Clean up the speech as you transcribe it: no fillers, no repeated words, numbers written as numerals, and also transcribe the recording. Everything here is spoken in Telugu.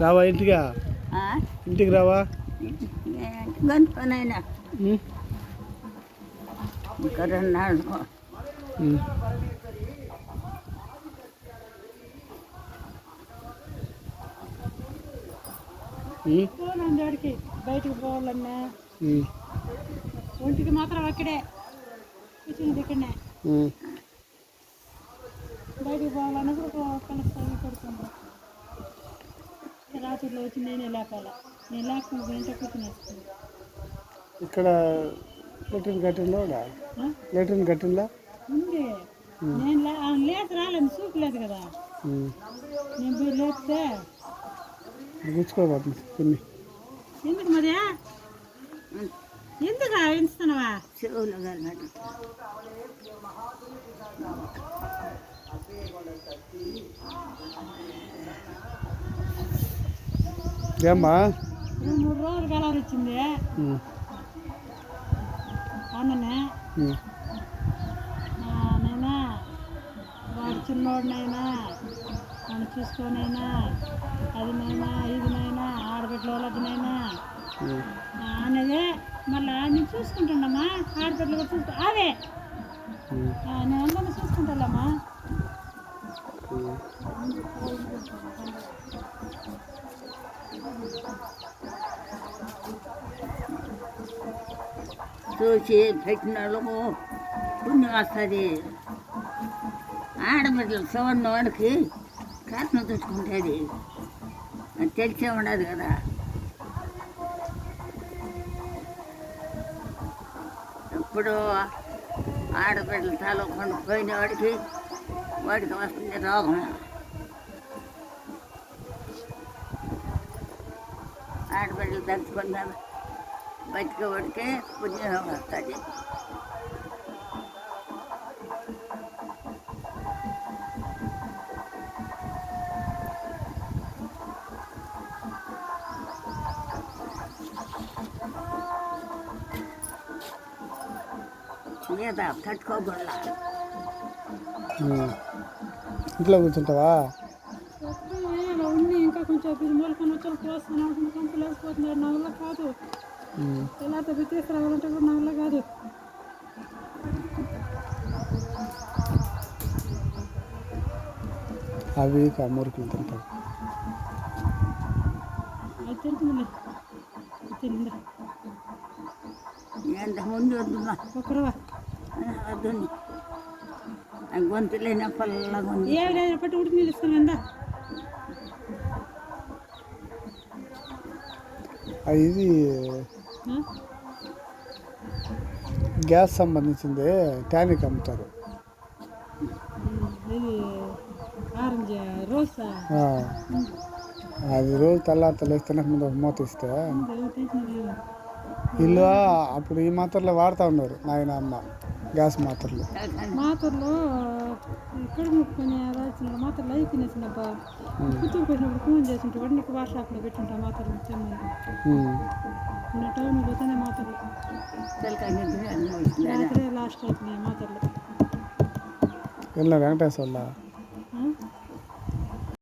రావా ఇంటికా? ఇంటికి రావా? గంతుకోనైనా ఇంకా 2 నాళ్ళు ఆడికి బయటికి పోవాలన్నా ఒంటికి మాత్రం అక్కడే కూర్చుని ఇక్కడనే బయటికి పోవాలన్నా కూడా కలుస్తాను పడుతుంది. రాత్రిలో వచ్చి నేనే లేపాల. నేను లేకపోతే ఇంట్లో కూర్చుని వస్తుంది. ఇక్కడ లెట్రిన్ కట్టిందా ఉంది. నేను లేచి రాలేదు, చూపు లేదు కదా. నేను పోయి లేపితే గుచ్చుకోబోతుంది పిన్ని. ఎందుకు మరి ఎందుకు ఎంచుతున్నావా? చెవులు ఏమ్మా 3 రోజులు కలర్ వచ్చింది అన్ననే. నైనా వాడు చిన్నోడినైనా నన్ను చూసుకోనైనా అది నైనా ఇది నైనా ఆడబిడ్డల వాళ్ళకినైనా అనేది మళ్ళీ నేను చూసుకుంటానమ్మా. ఆడబిడ్డలు కూడా చూసుకుంటా అవే నేను అందరినీ చూసుకుంటానమ్మా. చూసి పెట్టిన వాళ్ళకు పుణ్యం వస్తుంది. ఆడబిడ్డలు సవన్న వాడికి కట్నం తెచ్చుకుంటుంది, అది తెలిసే ఉండదు కదా. ఎప్పుడు ఆడబిడ్డలు తలకుండా పోయిన వాడికి వస్తుంది రోగం. ఆడబిడ్డలు తలుచుకున్న బతికేవాడికే పుణ్యం వస్తుంది. లేదా తట్టుకోకుండా ఇంట్లో కూర్చుంటావా? ఉంది ఇంకా కొంచెం మూలకొని వచ్చి పోస్తున్నాడు. కంపులు వేసిపోతున్నాడు. నా వల్ల కాదు. ఎలా తీసుకురావాలంటే కూడా నా వల్ల కాదు. అవి మురుకులు తింటావు. అది తింటుందిలే. తిందా ఎంత ముందు వద్దుమా ఒకరువా వద్దు. గొంతులేని పల్లగా ఉంది. ఏమి లేదు పట్టి ఉడికి నీళ్ళు ఇస్తాను ఎందా. ఇది గ్యాస్ సంబంధించింది టానిక్ అమ్ముతారు. ఇది ఆరెంజ్ రోసా అది రోజు తెల్లారితలేస్తేనే ముందు ఒక మూత ఇస్తే ఇల్లు అప్పుడు ఈ మాత్రలు వాడుతూ ఉన్నారు నాయన అమ్మ. గ్యాస్ మాత్రలు ఇక్కడ ముట్టుకొని రాసిన మాత్రలు అవి తినేసినబ్బా. పుత్తూరు పోయినప్పుడు ఫోన్ చేసింటే వాడు నీకు వాట్సాప్లో పెట్టుంటా మాత్రలు తెమ్మని. నా టౌన్ పోతేనే మాత్రలు రాత్రి లాస్ట్ అయిపోయినాయి మాత్రలు. వెళ్ళిన వెంకటేశ్వర్లా